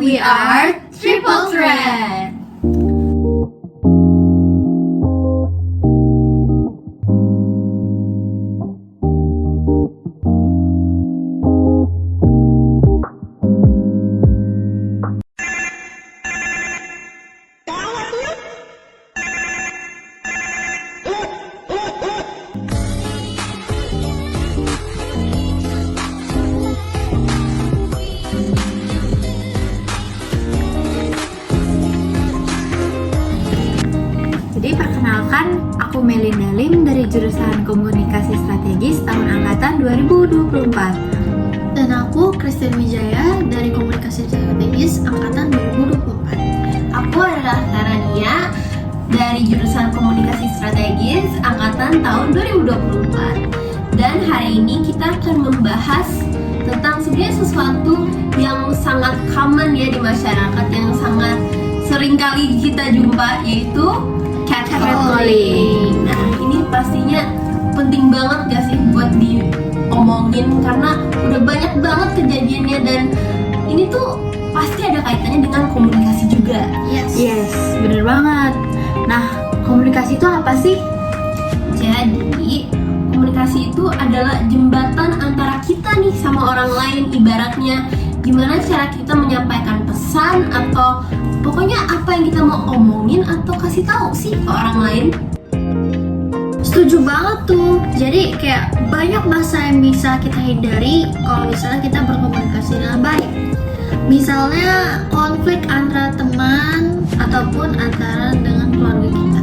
We are Triple Threat. Jadi perkenalkan, aku Melinda Lim dari jurusan Komunikasi Strategis tahun angkatan 2024. Dan aku Christian Wijaya dari Komunikasi Strategis angkatan 2024. Aku adalah Tarania dari jurusan Komunikasi Strategis angkatan tahun 2024. Dan hari ini kita akan membahas tentang sebenarnya sesuatu yang sangat common ya di masyarakat, yang sangat sering kali kita jumpa, yaitu catcalling. Nah, ini pastinya penting banget gak sih buat diomongin, karena udah banyak banget kejadiannya dan ini tuh pasti ada kaitannya dengan komunikasi juga. Yes, bener banget. Nah, komunikasi itu apa sih? Jadi, komunikasi itu adalah jembatan antara kita nih sama orang lain. Ibaratnya gimana cara kita menyampaikan pesan, atau pokoknya apa yang kita mau omongin atau kasih tahu sih ke orang lain. Setuju banget tuh. Jadi kayak banyak bahasa yang bisa kita hindari kalau misalnya kita berkomunikasi dengan baik. Misalnya konflik antara teman ataupun antara dengan keluarga kita.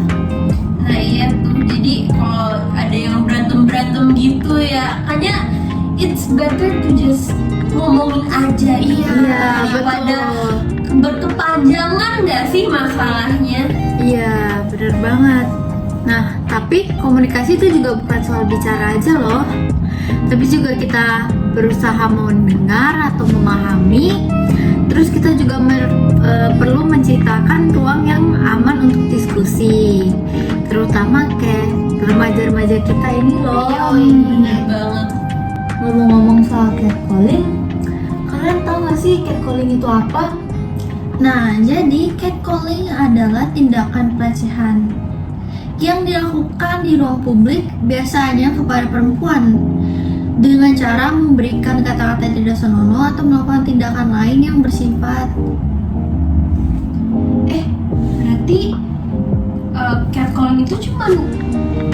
Nah iya tuh, jadi kalau ada yang berantem gitu ya, hanya it's better to just ngomongin aja. Iya, daripada berkepanjangan nggak sih masalahnya. Iya, bener banget. Nah, tapi komunikasi itu juga bukan soal bicara aja loh, tapi juga kita berusaha mendengar atau memahami. Terus kita juga perlu menciptakan ruang yang aman untuk diskusi, terutama kayak remaja-remaja kita ini loh. Bener banget. Ngomong-ngomong soal catcalling, kalian tahu gak sih catcalling itu apa? Nah, jadi catcalling adalah tindakan pelecehan yang dilakukan di ruang publik, biasanya kepada perempuan, dengan cara memberikan kata-kata yang tidak senonoh atau melakukan tindakan lain yang bersifat Berarti catcalling itu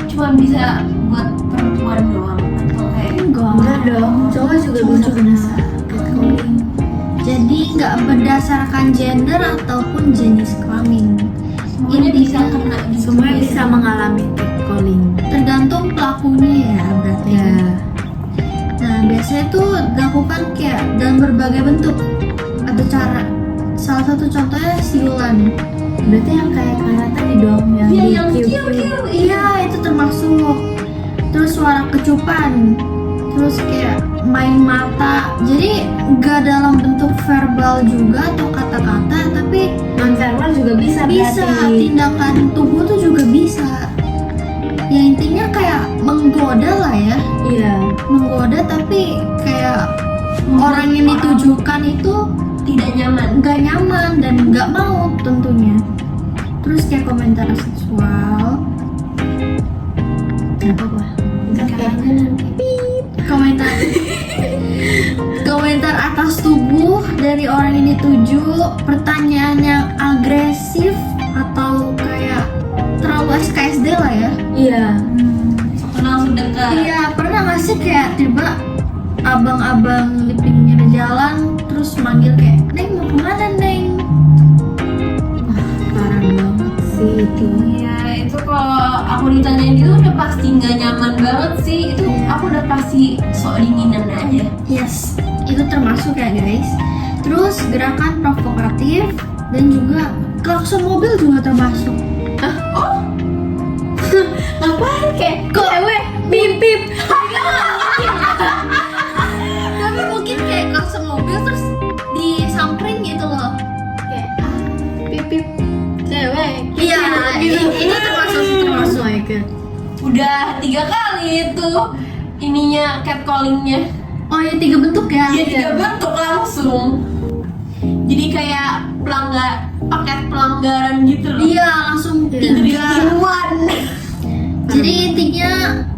cuma bisa buat perempuan doang atau kayak Enggak dong, cowok juga bisa catcalling. Jadi nggak berdasarkan gender ataupun jenis kelamin. semuanya bisa kena gitu. Semuanya bisa mengalami catcalling. Tergantung pelakunya ya berarti. Ya, Nah, biasanya itu dilakukan kayak dalam berbagai bentuk atau cara. Salah satu contohnya siulan. berarti yang kayak Kara tadi dong, yang Iya, di yang kiu-kiu. kiu-kiu. Iya, itu termasuk. Terus suara kecupan. Terus kayak main mata. Jadi nggak dalam bentuk verbal juga atau kata-kata, tapi Non-verbal juga bisa bisa berarti. tindakan tubuh tuh juga bisa. Ya intinya kayak menggoda lah ya. Iya, Menggoda tapi kayak orang yang ditujukan itu tidak nyaman. nggak nyaman dan nggak mau tentunya. Terus kayak komentar seksual, apa? Kayaknya nanti komentar komentar atas tubuh dari orang yang dituju, pertanyaan yang agresif atau kayak terlalu SKSD lah ya. Iya. kenal dekat. Iya, pernah nggak sih kayak tiba abang-abang di pinggir jalan terus manggil kayak, "Neng, mau kemana, Neng?" Parah banget sih itu. Iya, itu kalau aku ditanyain itu udah pasti nggak nyaman banget sih. Itu aku udah pasti sok dinginan aja. Yes, itu termasuk ya guys. Terus gerakan provokatif dan juga klakson mobil juga termasuk. Oh, Ngapain kayak cewek bip-bip? Tapi mungkin kayak klakson mobil terus disamperin gitu loh. Kayak bip-bip cewek. Iya, ini termasuk. Oh my god. udah 3 kali itu ininya catcallingnya. Oh ya, 3 bentuk ya? Iya, 3 bentuk langsung. Jadi kayak paket pelanggaran gitu loh. Iya, langsung tiga. Jadi intinya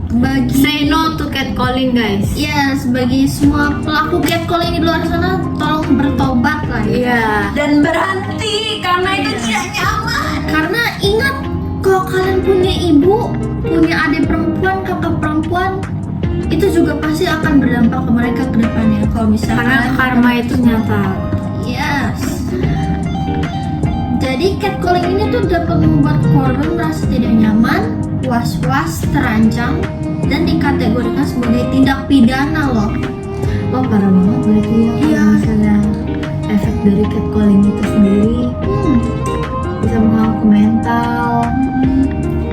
bagi Say no to catcalling, guys. ya sebagai semua pelaku catcalling di luar sana, tolong bertobat lah ya. Iya. Dan berhenti karena itu tidak nyaman. Karena ingat, kalau kalian punya ibu, punya adik perempuan, kakak perempuan, itu juga pasti akan berdampak ke mereka ke depannya. Kalau misalkan Karena karma itu nyata. yes. Jadi catcalling ini tuh dapat membuat korban merasa tidak nyaman, was-was, terancam, dan dikategorikan sebagai tindak pidana loh. Wah, parah banget berarti ya kalau Iya. misalnya efek dari catcalling itu sendiri bisa mengaruh ke mental.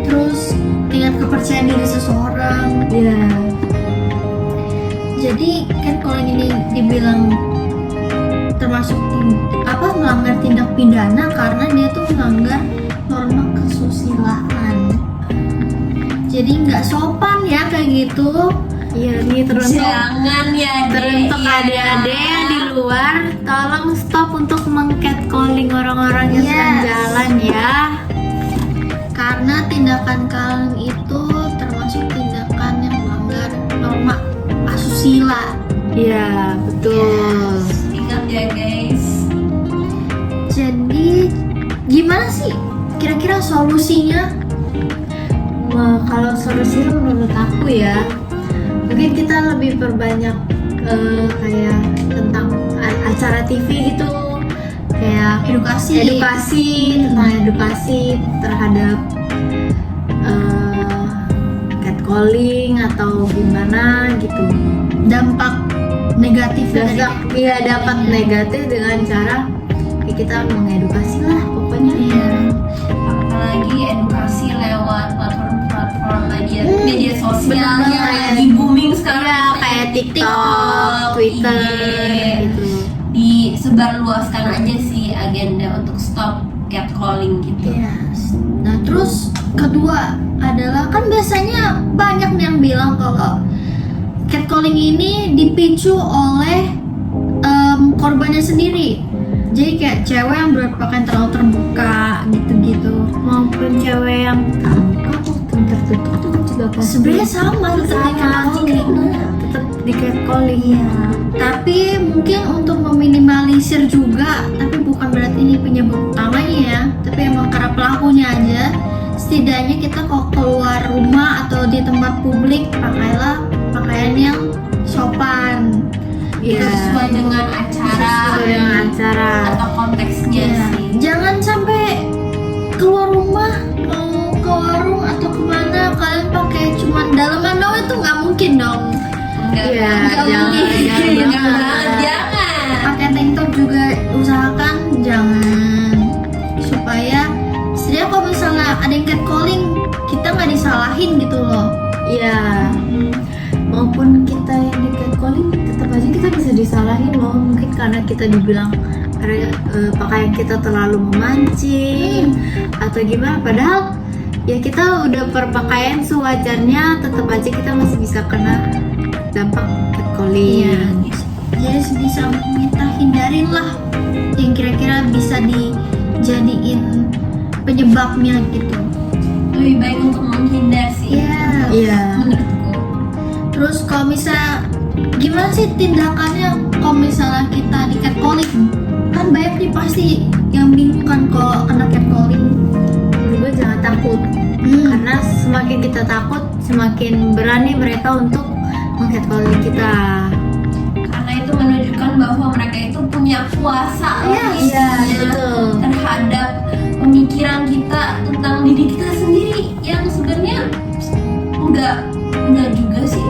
Terus tingkat kepercayaan diri seseorang. Iya. Jadi catcalling ini dibilang termasuk melanggar tindak pidana karena dia tuh melanggar norma kesusilaan. Jadi nggak sopan ya kayak gitu. Iya, nih teruntuk Jangan ya, teruntuk Dek. adik-adik yang di luar, tolong stop untuk meng-catcalling orang-orang yang sedang Yes. jalan ya. Karena tindakan kalian itu termasuk tindakan yang melanggar norma asusila. Iya, betul. Ingat ya guys. Jadi gimana sih kira-kira solusinya? Wah, kalau solusinya menurut aku ya, mungkin kita lebih perbanyak kayak tentang acara TV gitu, kayak Edukasi. tentang edukasi terhadap catcalling atau gimana gitu. Dampak negatifnya dari Iya, dapat negatif dengan cara ya kita mengedukasi lah pokoknya. Iya. Apalagi edukasi lewat platform media sosial Benar yang banget. lagi booming sekarang. Iya, kayak TikTok, Twitter IG. gitu. Disebarluaskan aja sih agenda untuk stop catcalling gitu. Yes. Nah terus kedua adalah kan biasanya banyak nih yang bilang kalau catcalling ini dipicu oleh korbannya sendiri. Jadi kayak cewek yang berpakaian terlalu terbuka gitu-gitu. Maupun cewek yang terbuka maupun tertutup itu juga pasti Sebenarnya sama tetap di catcalling. tetap di catcalling. Iya. Tapi mungkin untuk meminimalisir juga, tapi bukan berarti ini penyebab utamanya ya. Tapi emang karena pelakunya aja. Setidaknya kita kalau keluar rumah atau di tempat publik pakailah pakaian yang sopan. Iya. Sesuai dengan acara Sesuai dengan acara. atau konteksnya Iya. sih. Jangan sampai keluar rumah mau ke warung atau kemana kalian pakai cuman dalaman doang, itu nggak mungkin dong. Enggak, Iya, enggak jangan, mungkin. jangan Jangan banget. banget, jangan. Pakai tank top juga usahakan jangan, supaya setidaknya kalau misalnya ada yang catcalling kita nggak disalahin gitu loh. Iya. Maupun kita yang di catcalling tetap aja kita bisa disalahin loh. Mungkin karena kita dibilang karena pakaian kita terlalu memancing atau gimana, padahal ya kita udah berpakaian sewajarnya, tetap aja kita masih bisa kena dampak catcalling. Jadi sebisa kita hindarin lah yang kira-kira bisa dijadiin penyebabnya gitu. Lebih baik untuk menghindar sih. Iya. Menurutku. Terus kalau misalnya gimana sih tindakannya kalau misalnya kita di catcalling? Kan banyak nih pasti yang bingung kan kalau kena catcalling. Juga jangan takut. Karena semakin kita takut, semakin berani mereka untuk meng-catcalling kita. Karena itu menunjukkan bahwa mereka itu punya kuasa lebih Iya, betul. terhadap pemikiran kita tentang diri kita sendiri yang sebenarnya enggak juga sih.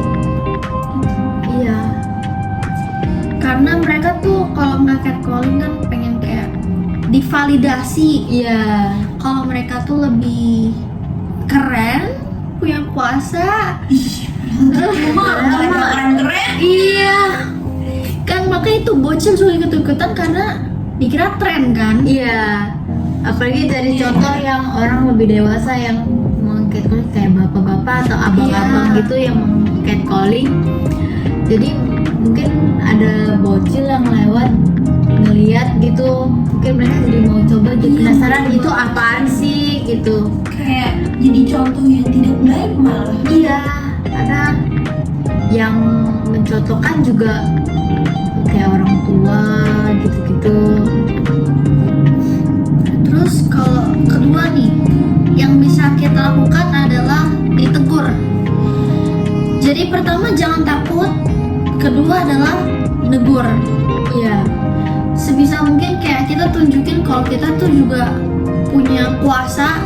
Iya. Karena mereka tuh kalau nggak catcalling kan pengen kayak divalidasi. Iya. Kalau mereka tuh lebih keren, punya kuasa. Keren-keren. Iya. Kan makanya itu bocil suka ikut-ikutan karena dikira tren kan. Iya. Apalagi dari contoh yang orang lebih dewasa yang meng-catcalling kayak bapak-bapak atau abang-abang Iya. gitu yang meng-catcalling. Jadi mungkin ada bocil yang lewat ngeliat gitu gitu, mungkin mereka jadi mau coba gitu, Iya, penasaran betul itu banget. apaan sih gitu. Kayak jadi contoh yang tidak baik malah. Iya, karena yang mencontohkan juga kayak orang tua gitu-gitu. Terus kalau kedua nih, yang bisa kita lakukan adalah ditegur. Jadi pertama jangan takut, kedua adalah negur. Iya, Sebisa mungkin kayak kita tunjukin kalau kita tuh juga punya kuasa,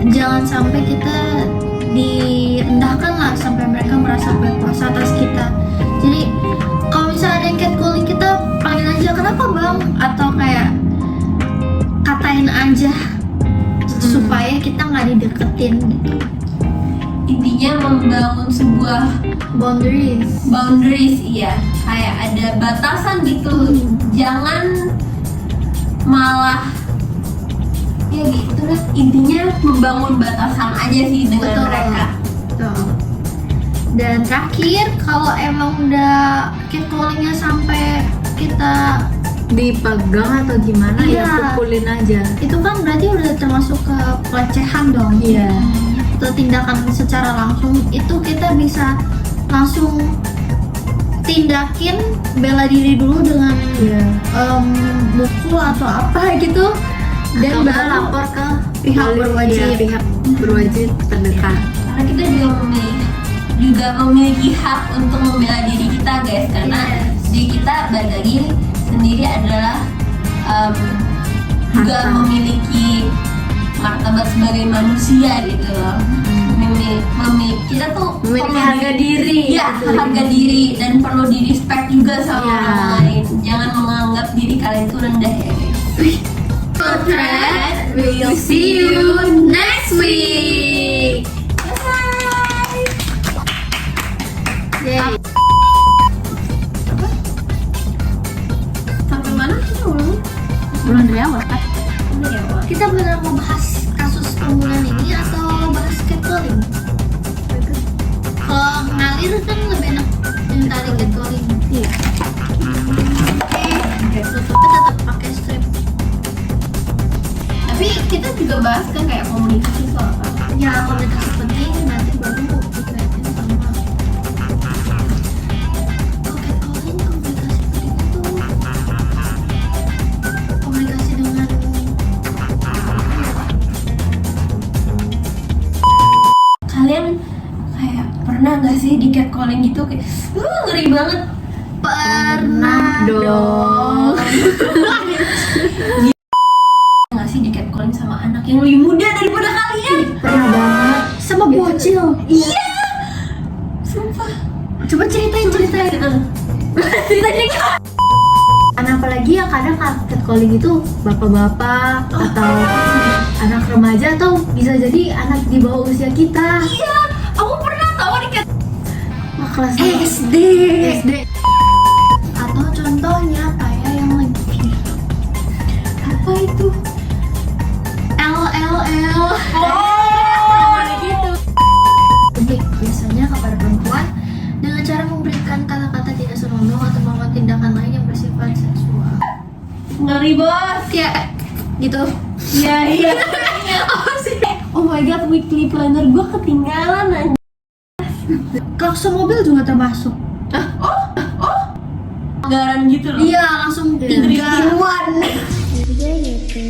jangan sampai kita direndahkan lah sampai mereka merasa punya kuasa atas kita. Jadi kalau misalnya ada yang catcalling kita, panggil aja kenapa bang, atau kayak katain aja supaya kita nggak dideketin gitu. Intinya membangun sebuah boundaries, iya, kayak ada batasan gitu. Jangan malah ya gitu lah, intinya membangun batasan aja sih dengan Betul. mereka. Tuh. Dan terakhir, kalau emang udah catcallingnya sampai kita dipegang atau gimana ya Iya. pukulin aja. itu kan berarti udah termasuk ke pelecehan dong. Iya. Atau tindakan secara langsung, itu kita bisa langsung tindakin, bela diri dulu dengan Iya. mukul atau apa gitu, dan Dan baru lapor ke pihak berwajib. Iya, pihak berwajib terdekat. Karena kita juga memiliki hak untuk membela diri kita guys, karena Yes. diri kita balik lagi sendiri adalah juga Harta. memiliki martabat sebagai manusia gitu loh. Kita tuh Memiliki perlu harga diri. ya, Gitu. harga diri, dan perlu di respect juga sama Iya. orang lain. Jangan menganggap diri kalian itu rendah ya guys. Potret, we'll see you next week. Bye. Yay. Sampai mana kita belum? Belum dari awal kan? Ini ya, Wak. Kita benar mau bahas kasus pembunuhan ini atau bahas catcalling? Kalau ngalir kan lebih enak yang tarik catcalling. Iya. Oke, tutupnya tetap pakai strip. Tapi kita juga bahas kan kayak komunikasi soal apa. Ya, komunikasi penting, nanti baru dikaitin sama kalau catcalling, komunikasi penting itu komunikasi dengan Kalian kayak pernah nggak sih di catcalling gitu kayak ngeri banget? pernah dong. Nggak sih di catcalling sama anak yang lebih muda daripada kalian? Pernah banget. sama bocil. Iya. Sumpah. Coba ceritain. Karena apalagi yang kadang catcalling itu bapak-bapak atau anak remaja atau bisa jadi anak di bawah usia kita. Iya. Aku pernah tahu di Wah, kelas SD. Atau contohnya kayak yang lagi viral. apa itu? LLL. Gitu. Publik biasanya kepada perempuan dengan cara memberikan kata-kata tidak senonoh atau melakukan tindakan lain yang bersifat seksual. Ngeri bos. Kayak gitu. Iya iya. Apa sih? Oh my god, weekly planner gue ketinggalan aja. Klakson mobil juga termasuk. Anggaran gitu loh. Iya, langsung 3 3 in 1. Ketiga yaitu